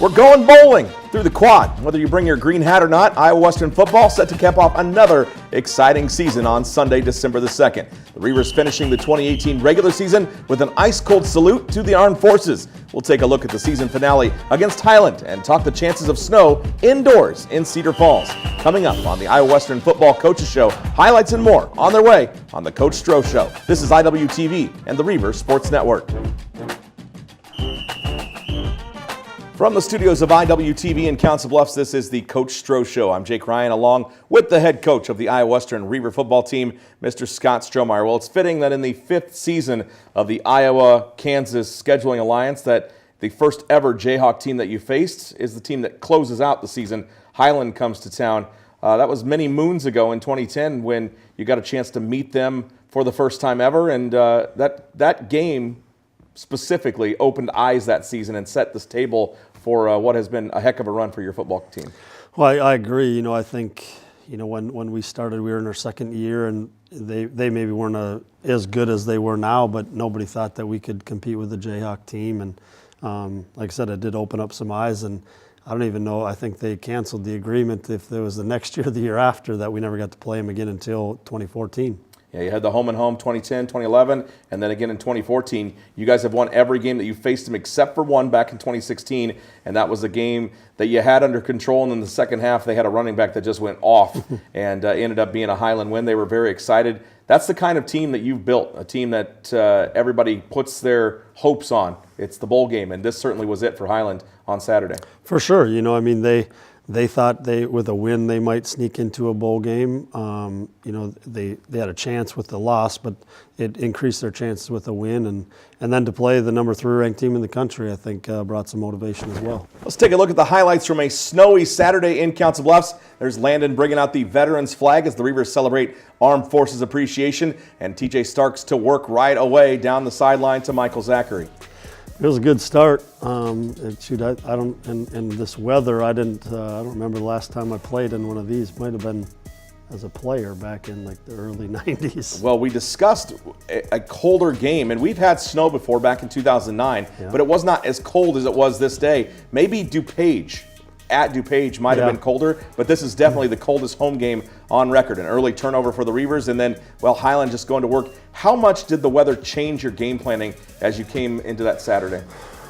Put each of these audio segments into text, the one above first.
We're going bowling through the quad. Whether you bring your green hat or not, Iowa Western football set to cap off another exciting season on Sunday, December the 2nd. The Reavers finishing the 2018 regular season with an ice-cold salute to the Armed Forces. We'll take a look at the season finale against Highland and talk the chances of snow indoors in Cedar Falls. Coming up on the Iowa Western Football Coaches Show, highlights and more on their way on the Coach Stroh Show. This is IWTV and the Reavers Sports Network. From the studios of IWTV in Council Bluffs, this is the Coach Stroh Show. I'm Jake Ryan, along with the head coach of the Iowa Western Reaver football team, Mr. Scott Strohmeyer. Well, it's fitting that in the 5th season of the Iowa-Kansas Scheduling Alliance that the first ever Jayhawk team that you faced is the team that closes out the season. Highland comes to town. That was many moons ago in 2010 when you got a chance to meet them for the first time ever, and that game specifically opened eyes that season and set this table for what has been a heck of a run for your football team. Well, I agree. I think, when we started, we were in our second year, and they maybe weren't as good as they were now, but nobody thought that we could compete with the Jayhawk team. And like I said, it did open up some eyes, and I don't even know, I think they canceled the agreement if there was the next year or the year after that we never got to play them again until 2014. Yeah, you had the home and home 2010, 2011, and then again in 2014. You guys have won every game that you faced them except for one back in 2016, and that was a game that you had under control, and in the second half they had a running back that just went off and ended up being a Highland win. They were very excited. That's the kind of team that you've built, a team that everybody puts their hopes on. It's the bowl game, and this certainly was it for Highland on Saturday. For sure. They thought with a win they might sneak into a bowl game. They had a chance with the loss, but it increased their chances with a win. And then to play the number 3 ranked team in the country, I think brought some motivation as well. Let's take a look at the highlights from a snowy Saturday in Council Bluffs. There's Landon bringing out the veterans flag as the Reavers celebrate Armed Forces Appreciation, and TJ Starks to work right away down the sideline to Michael Zachary. It was a good start. In this weather, I don't remember the last time I played in one of these. Might have been as a player back in like the early 90s. Well, we discussed a colder game, and we've had snow before back in 2009, but it was not as cold as it was this day. Maybe at DuPage might have been colder, but this is definitely the coldest home game on record. An early turnover for the Reavers, and then, Highland just going to work. How much did the weather change your game planning as you came into that Saturday?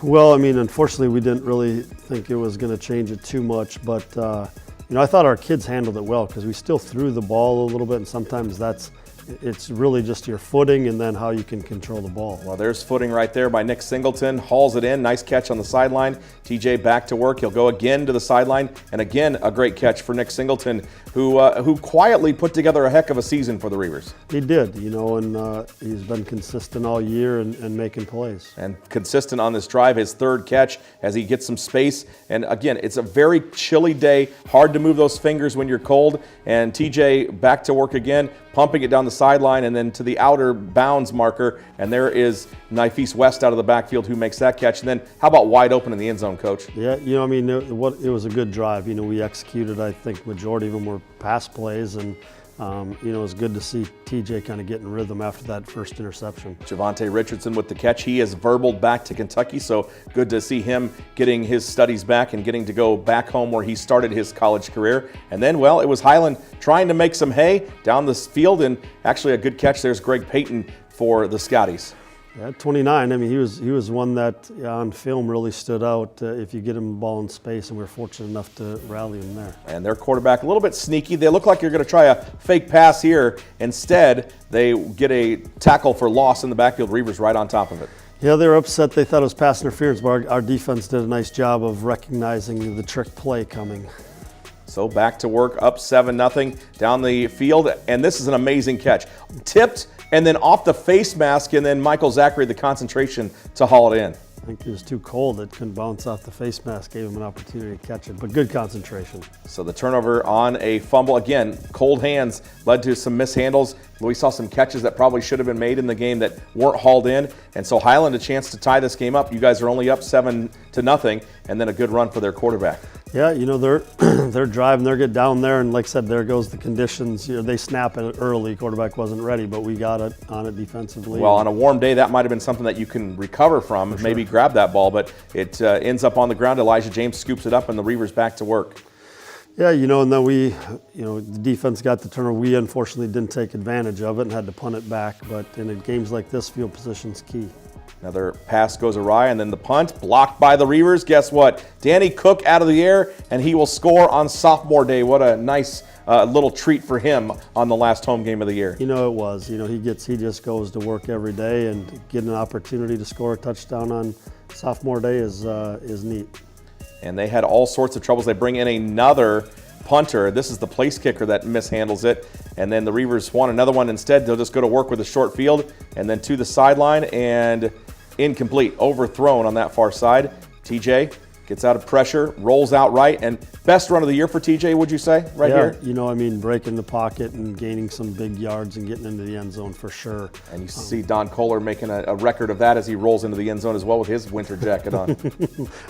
Well, unfortunately, we didn't really think it was going to change it too much, but I thought our kids handled it well because we still threw the ball a little bit, and sometimes it's really just your footing and then how you can control the ball. Well, there's footing right there by Nick Singleton. Hauls it in. Nice catch on the sideline. TJ back to work. He'll go again to the sideline. And again, a great catch for Nick Singleton, who quietly put together a heck of a season for the Reavers. He did, and he's been consistent all year and making plays. And consistent on this drive, his third catch as he gets some space. And again, it's a very chilly day. Hard to move those fingers when you're cold. And TJ back to work again, pumping it down the sideline and then to the outer bounds marker. And there is Nifis West out of the backfield who makes that catch. And then how about wide open in the end zone, Coach? Yeah, it was a good drive. We executed, I think, majority of them were pass plays, and it was good to see TJ kind of get in rhythm after that first interception. Javante Richardson with the catch. He has verbaled back to Kentucky, so good to see him getting his studies back and getting to go back home where he started his college career. And then, it was Highland trying to make some hay down this field, and actually a good catch. There's Greg Payton for the Scotties. Yeah, 29. He was one that on film really stood out. If you get him the ball in space, and we were fortunate enough to rally him there. And their quarterback a little bit sneaky. They look like you're going to try a fake pass here. Instead, they get a tackle for loss in the backfield. Reavers right on top of it. Yeah, they were upset. They thought it was pass interference, but our defense did a nice job of recognizing the trick play coming. So back to work, up 7-0 down the field, and this is an amazing catch. Tipped and then off the face mask, and then Michael Zachary the concentration to haul it in. I think it was too cold. It couldn't bounce off the face mask, gave him an opportunity to catch it, but good concentration. So the turnover on a fumble. Again, cold hands led to some mishandles. We saw some catches that probably should have been made in the game that weren't hauled in. And so Highland a chance to tie this game up. You guys are only up 7-0, and then a good run for their quarterback. Yeah, they're driving, they're getting down there, and like I said, there goes the conditions. They snap it early. Quarterback wasn't ready, but we got it on it defensively. Well, on a warm day, that might have been something that you can recover from. For maybe sure. grab that ball, but it ends up on the ground. Elijah James scoops it up, and the Reavers back to work. Yeah, and then the defense got the turnover. We unfortunately didn't take advantage of it and had to punt it back. But in games like this, field position's key. Another pass goes awry, and then the punt blocked by the Reavers. Guess what? Danny Cook out of the air, and he will score on sophomore day. What a nice little treat for him on the last home game of the year. It was. He just goes to work every day, and getting an opportunity to score a touchdown on sophomore day is neat. And they had all sorts of troubles. They bring in another punter. This is the place kicker that mishandles it. And then the Reavers want another one instead. They'll just go to work with a short field and then to the sideline, and incomplete, overthrown on that far side. TJ gets out of pressure, rolls out right, and best run of the year for TJ, would you say, here? Breaking the pocket and gaining some big yards and getting into the end zone for sure. And you see Don Kohler making a record of that as he rolls into the end zone as well with his winter jacket on.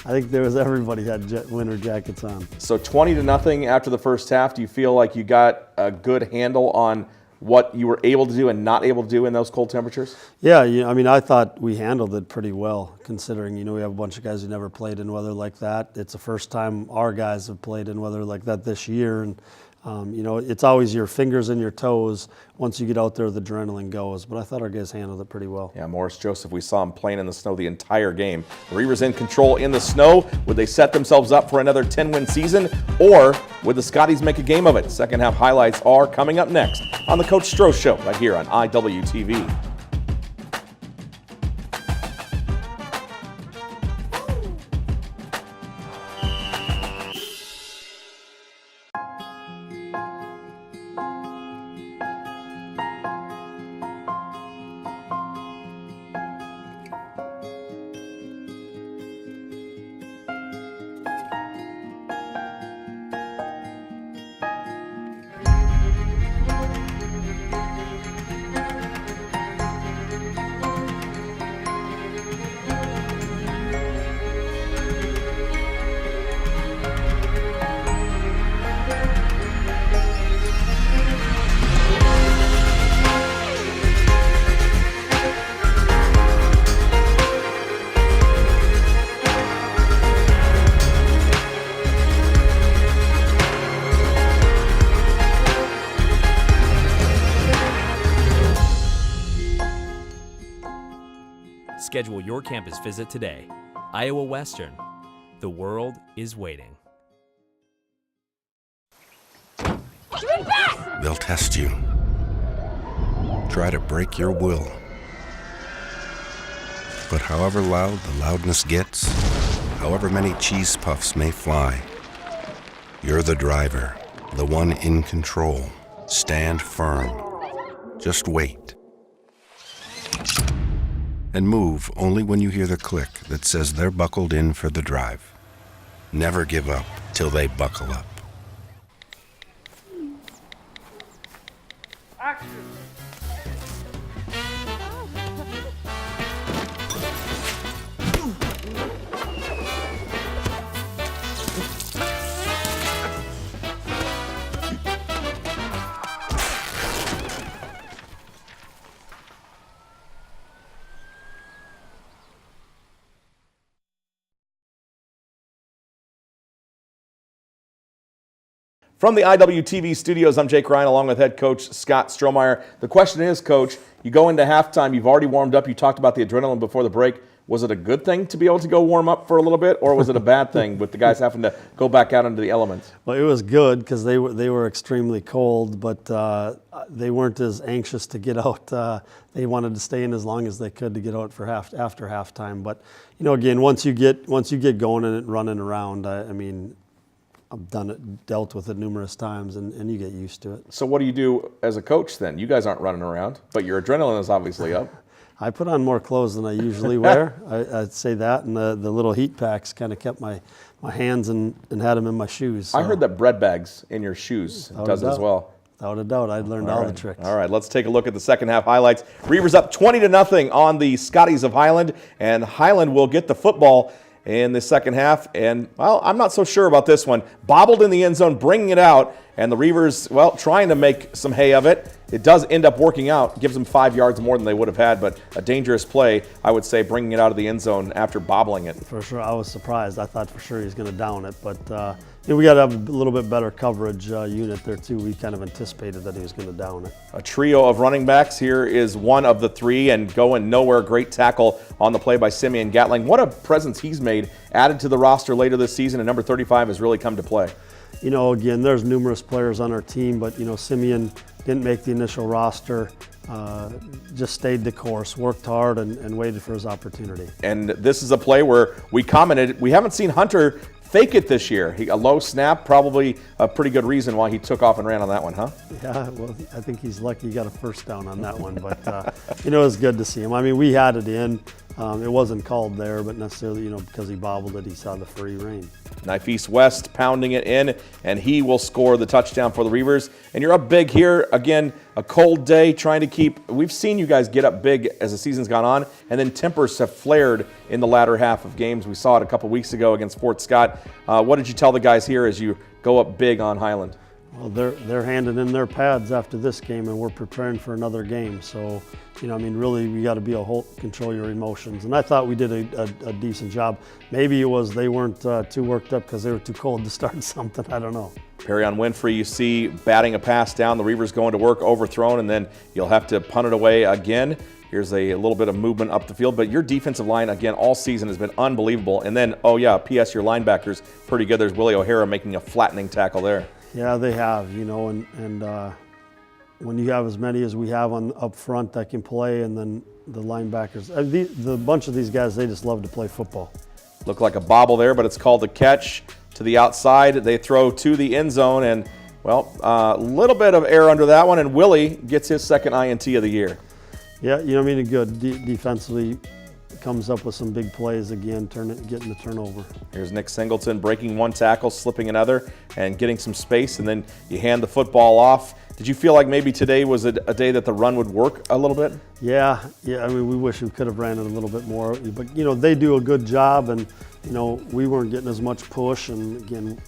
I think everybody had winter jackets on. So 20-0 after the first half. Do you feel like you got a good handle on what you were able to do and not able to do in those cold temperatures? Yeah, I thought we handled it pretty well, considering, we have a bunch of guys who never played in weather like that. It's the first time our guys have played in weather like that this year. And, it's always your fingers and your toes. Once you get out there, the adrenaline goes. But I thought our guys handled it pretty well. Yeah, Morris Joseph, we saw him playing in the snow the entire game. The Reavers in control in the snow. Would they set themselves up for another 10-win season, or would the Scotties make a game of it? Second half highlights are coming up next on the Coach Stroh Show right here on IWTV. Schedule your campus visit today. Iowa Western. The world is waiting. They'll test you. Try to break your will. But however loud the loudness gets, however many cheese puffs may fly, you're the driver, the one in control. Stand firm. Just wait. And move only when you hear the click that says they're buckled in for the drive. Never give up till they buckle up. Action! From the IWTV studios, I'm Jake Ryan along with head coach Scott Strohmeyer. The question is, Coach, you go into halftime, you've already warmed up, you talked about the adrenaline before the break. Was it a good thing to be able to go warm up for a little bit, or was it a bad thing with the guys having to go back out into the elements? Well, it was good because they were extremely cold, but they weren't as anxious to get out. They wanted to stay in as long as they could to get out for after halftime. But again, once you get going and running around, I've dealt with it numerous times, and you get used to it. So what do you do as a coach then? You guys aren't running around, but your adrenaline is obviously up. I put on more clothes than I usually wear. I'd say that, and the little heat packs kind of kept my hands and had them in my shoes. So. I heard that bread bags in your shoes does it as well. Without a doubt, I'd learned all the tricks. All right, let's take a look at the second half highlights. Reavers up 20-0 on the Scotties of Highland, and Highland will get the football in the second half, and, well, I'm not so sure about this one. Bobbled in the end zone, bringing it out, and the Reavers, well, trying to make some hay of it, it does end up working out. Gives them 5 yards more than they would have had, but a dangerous play, I would say, bringing it out of the end zone after bobbling it. For sure, I was surprised. I thought for sure he was going to down it, but we got to have a little bit better coverage unit there too. We kind of anticipated that he was going to down it. A trio of running backs. Here is one of the three, and going nowhere. Great tackle on the play by Simeon Gatling. What a presence he's made, added to the roster later this season, and number 35 has really come to play. Again, there's numerous players on our team, but Simeon didn't make the initial roster. Just stayed the course, worked hard, and waited for his opportunity. And this is a play where we commented, we haven't seen Hunter fake it this year. A low snap, probably a pretty good reason why he took off and ran on that one, huh? Yeah, well, I think he's lucky he got a first down on that one, but it was good to see him. I mean, we had it in. It wasn't called there, but necessarily, because he bobbled it, he saw the free rein. Knife East West pounding it in, and he will score the touchdown for the Reavers. And you're up big here. Again, a cold day, trying to keep. We've seen you guys get up big as the season's gone on, and then tempers have flared in the latter half of games. We saw it a couple weeks ago against Fort Scott. What did you tell the guys here as you go up big on Highland? Well, they're handing in their pads after this game, and we're preparing for another game. So, really, we got to be control your emotions. And I thought we did a decent job. Maybe it was they weren't too worked up because they were too cold to start something. I don't know. Perry Winfrey, you see batting a pass down. The Reavers going to work, overthrown, and then you'll have to punt it away again. Here's a little bit of movement up the field, but your defensive line, again, all season has been unbelievable. And then, P.S., your linebackers, pretty good. There's Willie O'Hara making a flattening tackle there. Yeah, they have, and when you have as many as we have up front that can play, and then the linebackers, the bunch of these guys, they just love to play football. Looked like a bobble there, but it's called a catch to the outside. They throw to the end zone, and, a little bit of air under that one, and Willie gets his second INT of the year. Yeah, good defensively. Comes up with some big plays again, getting the turnover. Here's Nick Singleton breaking one tackle, slipping another, and getting some space, and then you hand the football off. Did you feel like maybe today was a day that the run would work a little bit? Yeah. I mean, we wish we could have ran it a little bit more, but they do a good job, and we weren't getting as much push, and again,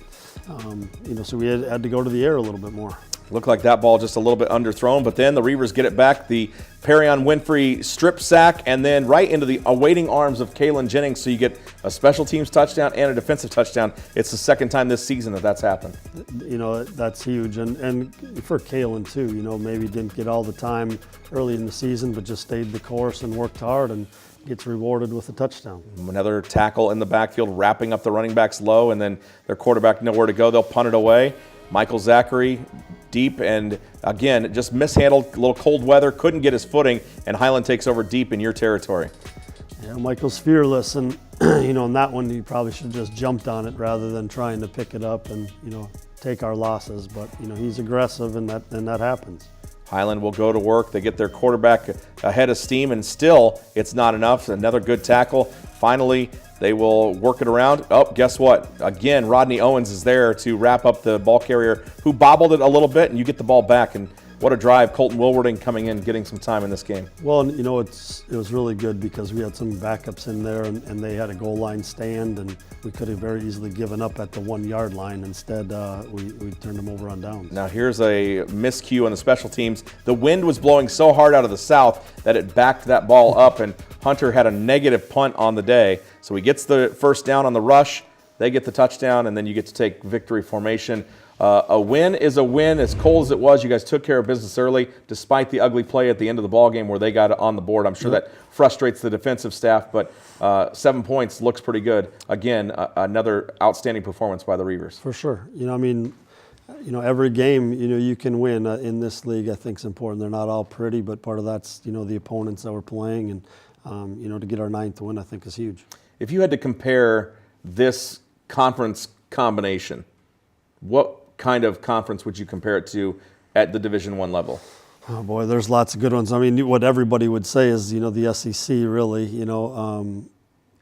so we had to go to the air a little bit more. Looked like that ball just a little bit underthrown, but then the Reavers get it back. The Perry Winfrey strip sack, and then right into the awaiting arms of Kalen Jennings. So you get a special teams touchdown and a defensive touchdown. It's the second time this season that's happened. That's huge, and for Kalen too. Maybe didn't get all the time early in the season, but just stayed the course and worked hard, and gets rewarded with a touchdown. Another tackle in the backfield, wrapping up the running backs low, and then their quarterback nowhere to go. They'll punt it away. Michael Zachary deep, and again, just mishandled, a little cold weather, couldn't get his footing, and Highland takes over deep in your territory. Yeah, Michael's fearless, and in that one, he probably should have just jumped on it rather than trying to pick it up and, take our losses, but, he's aggressive, and that happens. Highland will go to work. They get their quarterback ahead of steam, and still it's not enough. Another good tackle. Finally, they will work it around. Oh, guess what? Again, Rodney Owens is there to wrap up the ball carrier who bobbled it a little bit, and you get the ball back. And what a drive. Colton Wilwarding coming in, getting some time in this game. Well, it was really good because we had some backups in there, and they had a goal line stand, and we could have very easily given up at the 1 yard line. Instead, we turned them over on downs. Now here's a miscue on the special teams. The wind was blowing so hard out of the south that it backed that ball up, and Hunter had a negative punt on the day. So he gets the first down on the rush. They get the touchdown, and then you get to take victory formation. A win is a win. As cold as it was, you guys took care of business early, despite the ugly play at the end of the ball game where they got on the board. I'm sure that frustrates the defensive staff, but 7 points looks pretty good. Again, another outstanding performance by the Reavers. For sure. Every game, you can win in this league. I think is important. They're not all pretty, but part of that's the opponents that we're playing, and to get our 9th win, I think is huge. If you had to compare this conference combination, what kind of conference would you compare it to at the Division I level? Oh boy, there's lots of good ones. I mean, what everybody would say is, the SEC really,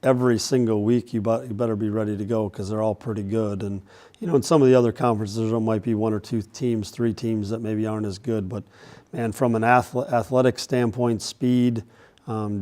every single week you better be ready to go because they're all pretty good. And, in some of the other conferences, there might be 1 or 2 teams, 3 teams that maybe aren't as good. But, man, from an athletic standpoint, speed,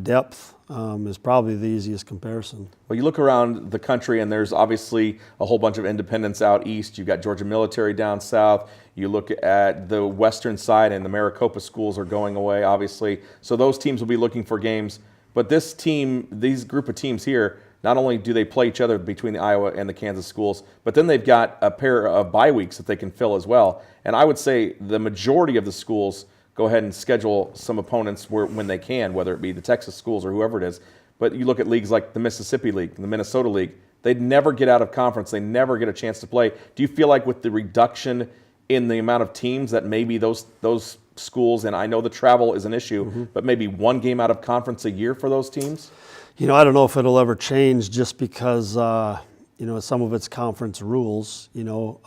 depth, is probably the easiest comparison. Well, you look around the country, and there's obviously a whole bunch of independents out east. You've got Georgia Military down south. You look at the western side, and the Maricopa schools are going away, obviously. So those teams will be looking for games. But this team, these group of teams here, not only do they play each other between the Iowa and the Kansas schools, but then they've got a pair of bye weeks that they can fill as well. And I would say the majority of the schools go ahead and schedule some opponents when they can, whether it be the Texas schools or whoever it is. But you look at leagues like the Mississippi League, the Minnesota League, they'd never get out of conference. They never get a chance to play. Do you feel like with the reduction in the amount of teams that maybe those schools, and I know the travel is an issue, but maybe one game out of conference a year for those teams? You know, I don't know if it'll ever change just because, you know, some of it's conference rules, you know.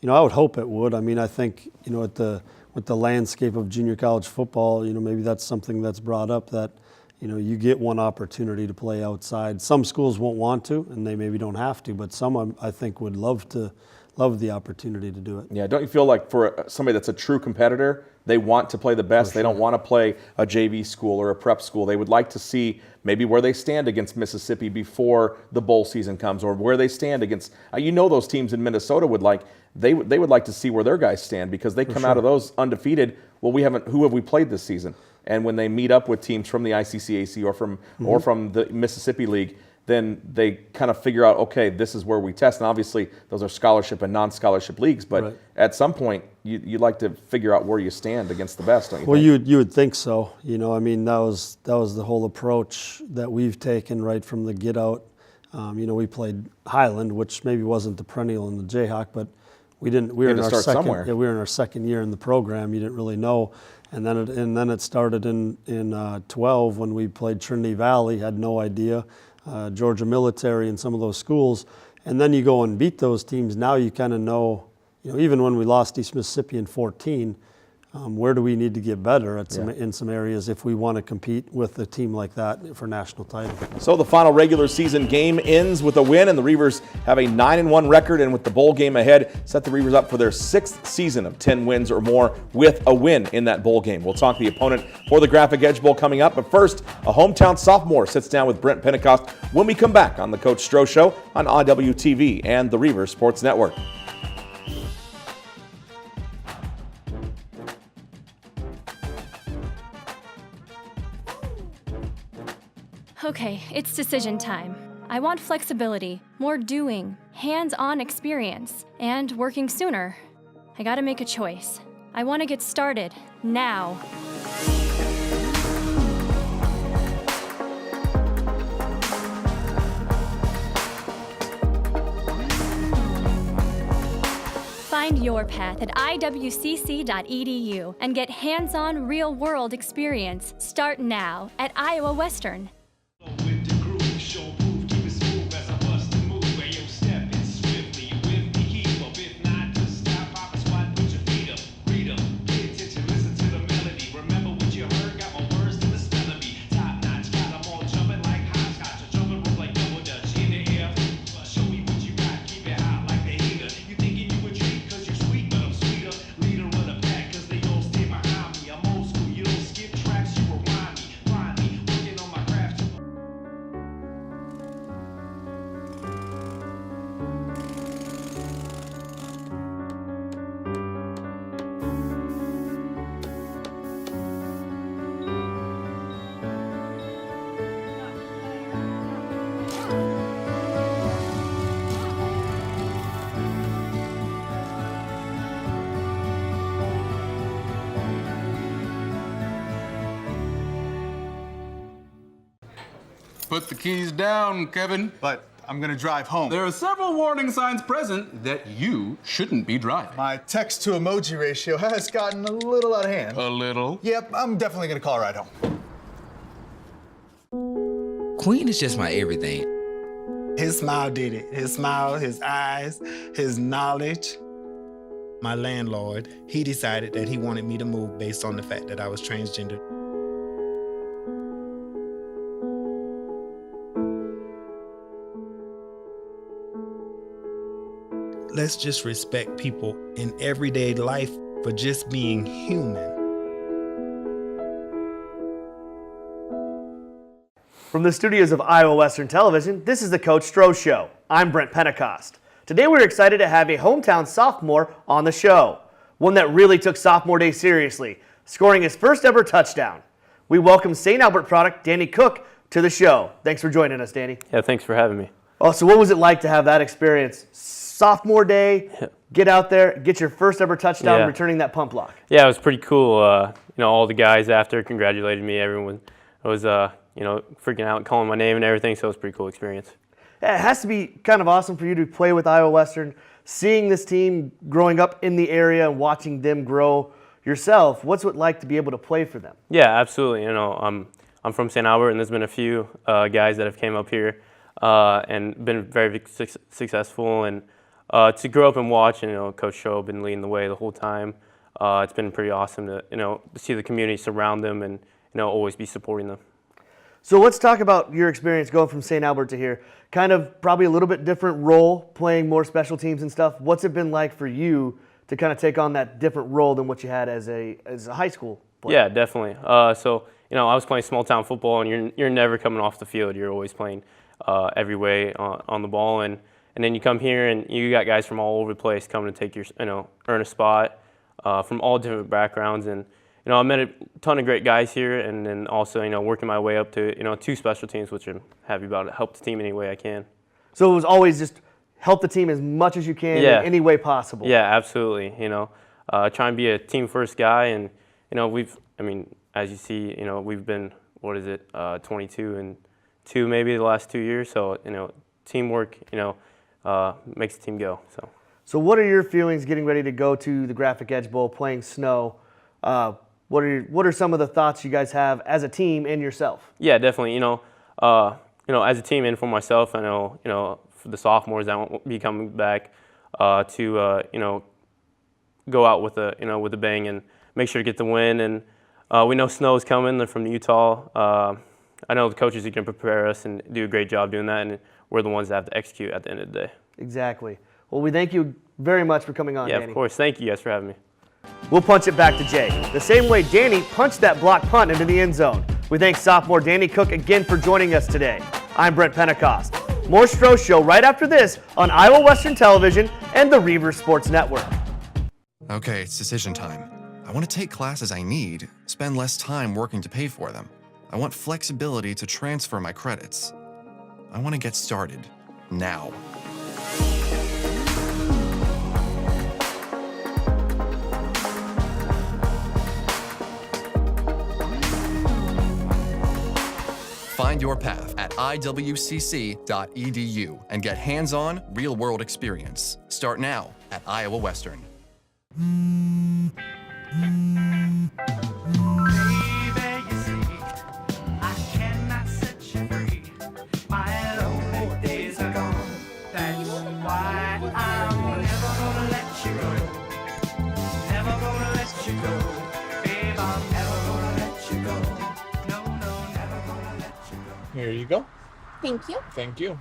I would hope it would. I mean, I think, you know, with the landscape of junior college football, you know, maybe that's something that's brought up that, you know, you get one opportunity to play outside. Some schools won't want to, and they maybe don't have to, but some I think would love the opportunity to do it. Yeah, don't you feel like for somebody that's a true competitor, they want to play the best. They don't want to play a JV school or a prep school. They would like to see maybe where they stand against Mississippi before the bowl season comes, or where they stand against, you know, those teams in Minnesota would like, they would like to see where their guys stand because they come out of those undefeated. Well, who have we played this season? And when they meet up with teams from the ICCAC or from the Mississippi League, then they kind of figure out, okay, this is where we test. And obviously, those are scholarship and non-scholarship leagues. But at some point, you'd like to figure out where you stand against the best, don't you think? You would think so. You know, I mean, that was the whole approach that we've taken right from the get out. You know, we played Highland, which maybe wasn't the perennial in the Jayhawk, but we didn't. We were in our second. Yeah, we were in our second year in the program. You didn't really know. And then it started in 12 when we played Trinity Valley. Had no idea. Georgia Military and some of those schools, and then you go and beat those teams. Now you kind of know, you know, even when we lost East Mississippi in 14, where do we need to get better in some areas if we want to compete with a team like that for national title. So the final regular season game ends with a win, and the Reavers have a 9-1 record, and with the bowl game ahead, set the Reavers up for their 6th season of 10 wins or more with a win in that bowl game. We'll talk the opponent for the Graphic Edge Bowl coming up, but first, a hometown sophomore sits down with Brent Pentecost when we come back on the Coach Stroh Show on IWTV and the Reavers Sports Network. Okay, it's decision time. I want flexibility, more doing, hands-on experience, and working sooner. I gotta make a choice. I want to get started, now. Find your path at iwcc.edu and get hands-on real-world experience. Start now at Iowa Western. Put the keys down, Kevin. But I'm gonna drive home. There are several warning signs present that you shouldn't be driving. My text to emoji ratio has gotten a little out of hand. A little? Yep, I'm definitely gonna call a ride home. Queen is just my everything. His smile did it. His smile, his eyes, his knowledge. My landlord, he decided that he wanted me to move based on the fact that I was transgender. Let's just respect people in everyday life for just being human. From the studios of Iowa Western Television, this is the Coach Stroh Show. I'm Brent Pentecost. Today we're excited to have a hometown sophomore on the show, one that really took sophomore day seriously, scoring his first ever touchdown. We welcome St. Albert product Danny Cook to the show. Thanks for joining us, Danny. Yeah, thanks for having me. Oh, so what was it like to have that experience? Sophomore day, get out there, get your first ever touchdown, returning that pump block. Yeah, it was pretty cool. All the guys after congratulated me. Everyone was, freaking out, calling my name and everything, so it was a pretty cool experience. Yeah, it has to be kind of awesome for you to play with Iowa Western, seeing this team growing up in the area and watching them grow yourself. What's it like to be able to play for them? Yeah, absolutely. I'm from St. Albert, and there's been a few guys that have came up here and been very successful. And to grow up and watch, and Coach Stroh been leading the way the whole time. It's been pretty awesome to see the community surround them and always be supporting them. So let's talk about your experience going from St. Albert to here. Kind of probably a little bit different role, playing more special teams and stuff. What's it been like for you to kind of take on that different role than what you had as a high school player? Yeah, definitely. I was playing small town football, and you're never coming off the field. You're always playing every way on the ball, and then you come here and you got guys from all over the place coming to take your earn a spot from all different backgrounds. And I met a ton of great guys here, and then also, working my way up to, 2 special teams, which I'm happy about. To help the team any way I can. So it was always just help the team as much as you can in any way possible. Yeah, absolutely. Try and be a team first guy, and as you see, we've been 22-2 maybe the last 2 years. So teamwork, makes the team go. So what are your feelings getting ready to go to the Graphic Edge Bowl, playing snow? What are some of the thoughts you guys have as a team and yourself? Yeah, definitely. As a team and for myself, I know, for the sophomores that won't be coming back to go out with a bang and make sure to get the win. And we know snow is coming. They're from Utah. I know the coaches are going to prepare us and do a great job doing that, and we're the ones that have to execute at the end of the day. Exactly. Well, we thank you very much for coming on, Yeah, Danny. of course. Thank you guys for having me. We'll punch it back to Jay, the same way Danny punched that block punt into the end zone. We thank sophomore Danny Cook again for joining us today. I'm Brent Pentecost. More Stroh Show right after this on Iowa Western Television and the Reaver Sports Network. Okay, it's decision time. I want to take classes I need, spend less time working to pay for them. I want flexibility to transfer my credits. I want to get started now. Find your path at iwcc.edu and get hands-on, real-world experience. Start now at Iowa Western. Here you go. Thank you. Thank you.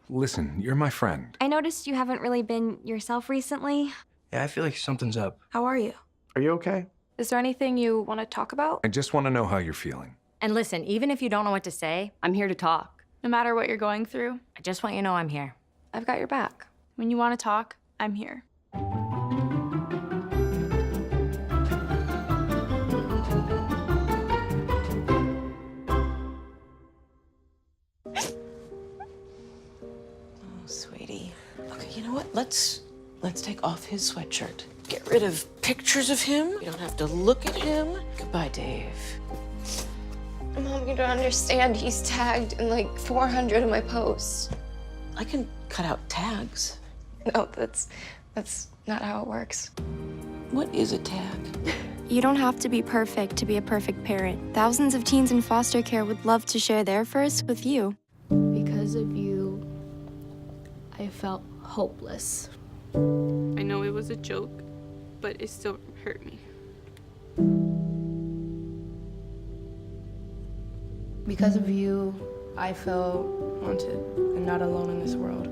Listen, you're my friend. I noticed you haven't really been yourself recently. Yeah, I feel like something's up. How are you? Are you okay? Is there anything you want to talk about? I just want to know how you're feeling. And listen, even if you don't know what to say, I'm here to talk. No matter what you're going through, I just want you to know I'm here. I've got your back. When you want to talk, I'm here. Sweetie. Okay, you know what? Let's take off his sweatshirt. Get rid of pictures of him. You don't have to look at him. Goodbye, Dave. Mom, you don't understand. He's tagged in like 400 of my posts. I can cut out tags. No, that's not how it works. What is a tag? You don't have to be perfect to be a perfect parent. Thousands of teens in foster care would love to share their first with you. Because of you, I felt hopeless. I know it was a joke, but it still hurt me. Because of you, I felt wanted and not alone in this world.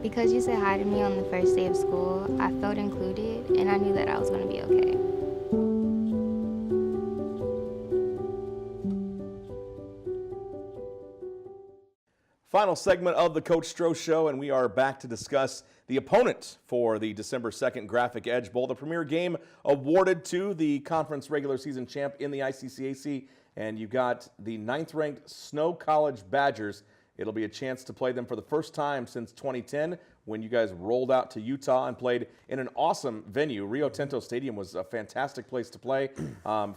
Because you said hi to me on the first day of school, I felt included and I knew that I was going to be okay. Final segment of the Coach Stroh Show, and we are back to discuss the opponent for the December 2nd Graphic Edge Bowl, the premier game awarded to the conference regular season champ in the ICCAC, and you got the 9th-ranked Snow College Badgers. It'll be a chance to play them for the first time since 2010 when you guys rolled out to Utah and played in an awesome venue. Rio Tinto Stadium was a fantastic place to play.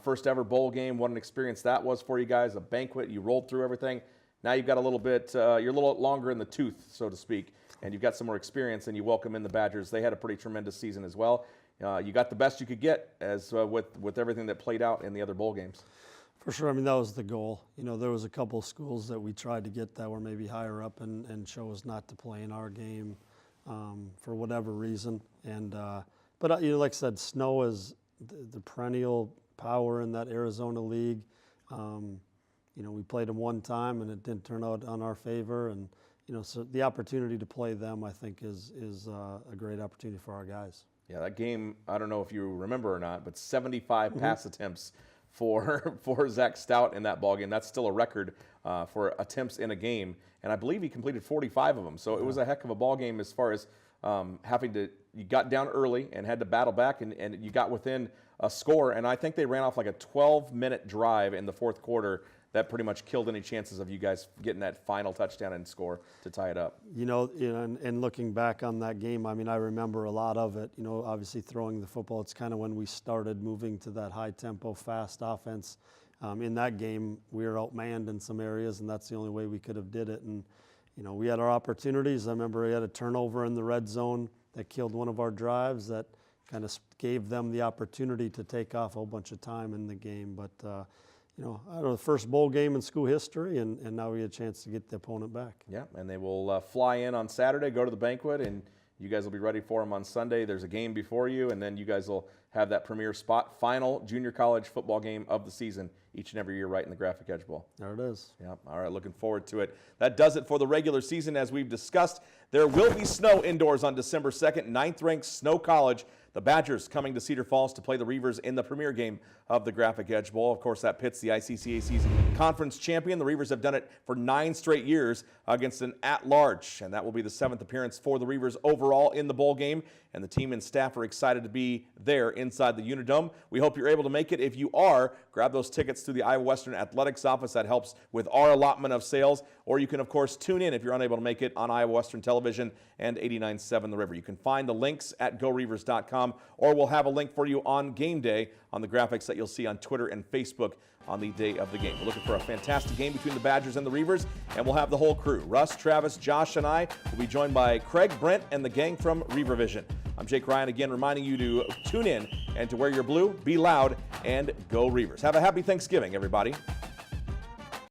First ever bowl game. What an experience that was for you guys. A banquet. You rolled through everything. Now you've got a little bit, you're a little longer in the tooth, so to speak, and you've got some more experience, and you welcome in the Badgers. They had a pretty tremendous season as well. You got the best you could get as with everything that played out in the other bowl games. For sure. I mean, that was the goal. You know, there was a couple of schools that we tried to get that were maybe higher up and chose not to play in our game for whatever reason. And but you know, like I said, Snow is the perennial power in that Arizona league. You know, we played them one time and it didn't turn out on our favor. And you know, so the opportunity to play them, I think, is a great opportunity for our guys. Yeah, that game, I don't know if you remember or not, but 75 pass attempts for Zach Stout in that ball game. That's still a record for attempts in a game, and I believe he completed 45 of them. So it was a heck of a ball game as far as you got down early and had to battle back, and you got within a score. And I think they ran off like a 12-minute drive in the fourth quarter that pretty much killed any chances of you guys getting that final touchdown and score to tie it up. You know, and looking back on that game, I mean, I remember a lot of it. You know, obviously throwing the football, it's kind of when we started moving to that high-tempo, fast offense. In that game, we were outmanned in some areas, and that's the only way we could have did it. And, you know, we had our opportunities. I remember we had a turnover in the red zone that killed one of our drives that kind of gave them the opportunity to take off a whole bunch of time in the game. But, you know, I don't know, the first bowl game in school history, and now we had a chance to get the opponent back. Yeah, and they will fly in on Saturday, go to the banquet, and you guys will be ready for them on Sunday. There's a game before you, and then you guys will have that premier spot, final junior college football game of the season each and every year right in the Graphic Edge Bowl. There it is. Yeah, all right, looking forward to it. That does it for the regular season. As we've discussed, there will be snow indoors on December 2nd, 9th-ranked Snow College. The Badgers coming to Cedar Falls to play the Reavers in the premier game of the Graphic Edge Bowl. Of course, that pits the ICCAC's conference champion. The Reavers have done it for 9 straight years against an at-large, and that will be the 7th appearance for the Reavers overall in the bowl game, and the team and staff are excited to be there inside the Unidome. We hope you're able to make it. If you are, grab those tickets through the Iowa Western Athletics office. That helps with our allotment of sales, or you can, of course, tune in if you're unable to make it on Iowa Western Television and 89.7 The River. You can find the links at GoReavers.com, or we'll have a link for you on game day on the graphics that you'll see on Twitter and Facebook on the day of the game. We're looking for a fantastic game between the Badgers and the Reavers, and we'll have the whole crew. Russ, Travis, Josh, and I will be joined by Craig, Brent, and the gang from Reaver Vision. I'm Jake Ryan, again reminding you to tune in and to wear your blue, be loud, and go Reavers. Have a happy Thanksgiving, everybody.